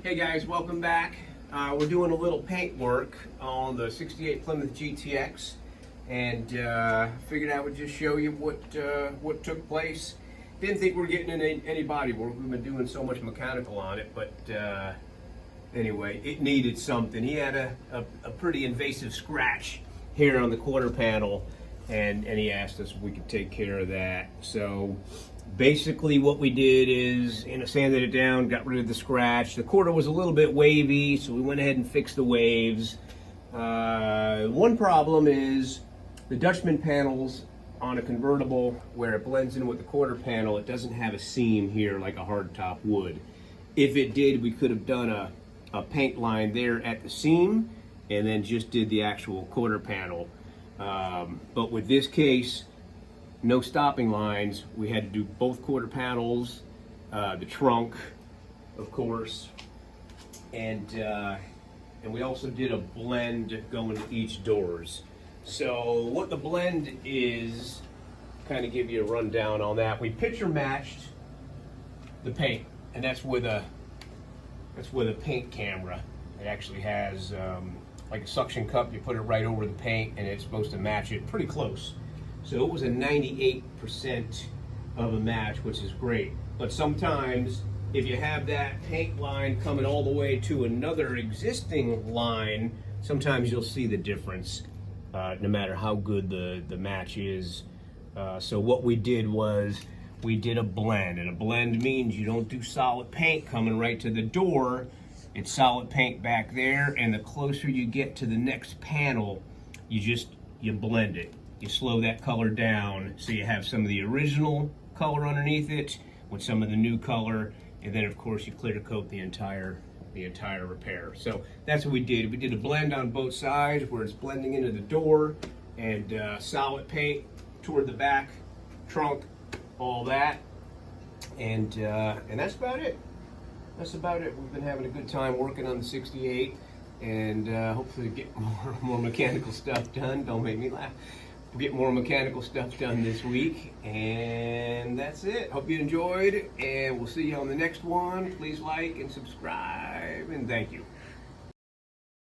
Hey guys, welcome back. We're doing a little paint work on the 68 Plymouth GTX, and figured I would just show you what took place. Didn't think we were getting any body work. We've been doing so much mechanical on it, but anyway, it needed something. He had a pretty invasive scratch here on the quarter panel, and he asked us if we could take care of that. So basically what we did is, sanded it down, got rid of the scratch. The quarter was a little bit wavy, so we went ahead and fixed the waves. One problem is the Dutchman panels on a convertible, where it blends in with the quarter panel, it doesn't have a seam here like a hardtop would. If it did, we could have done a paint line there at the seam and then just did the actual quarter panel. But with this case, no stopping lines. We had to do both quarter panels, the trunk, of course, and we also did a blend going to each doors. So what the blend is, kind of give you a rundown on that. We picture matched the paint, and that's with a paint camera. It actually has like a suction cup. You put it right over the paint, and it's supposed to match it pretty close. So it was a 98% of a match, which is great. But sometimes, if you have that paint line coming all the way to another existing line, sometimes you'll see the difference, no matter how good the match is. So what we did was, we did a blend. And a blend means you don't do solid paint coming right to the door. It's solid paint back there, and the closer you get to the next panel, you blend it. You slow that color down so you have some of the original color underneath it with some of the new color, and then of course you clear coat the entire repair. So that's what we did. We did a blend on both sides where it's blending into the door, and solid paint toward the back, trunk, all that, and that's about it. That's about it. We've been having a good time working on the 68, and hopefully get more mechanical stuff done. Don't make me laugh. We'll get more mechanical stuff done this week, and that's it. Hope you enjoyed, and we'll see you on the next one. Please like and subscribe, and thank you.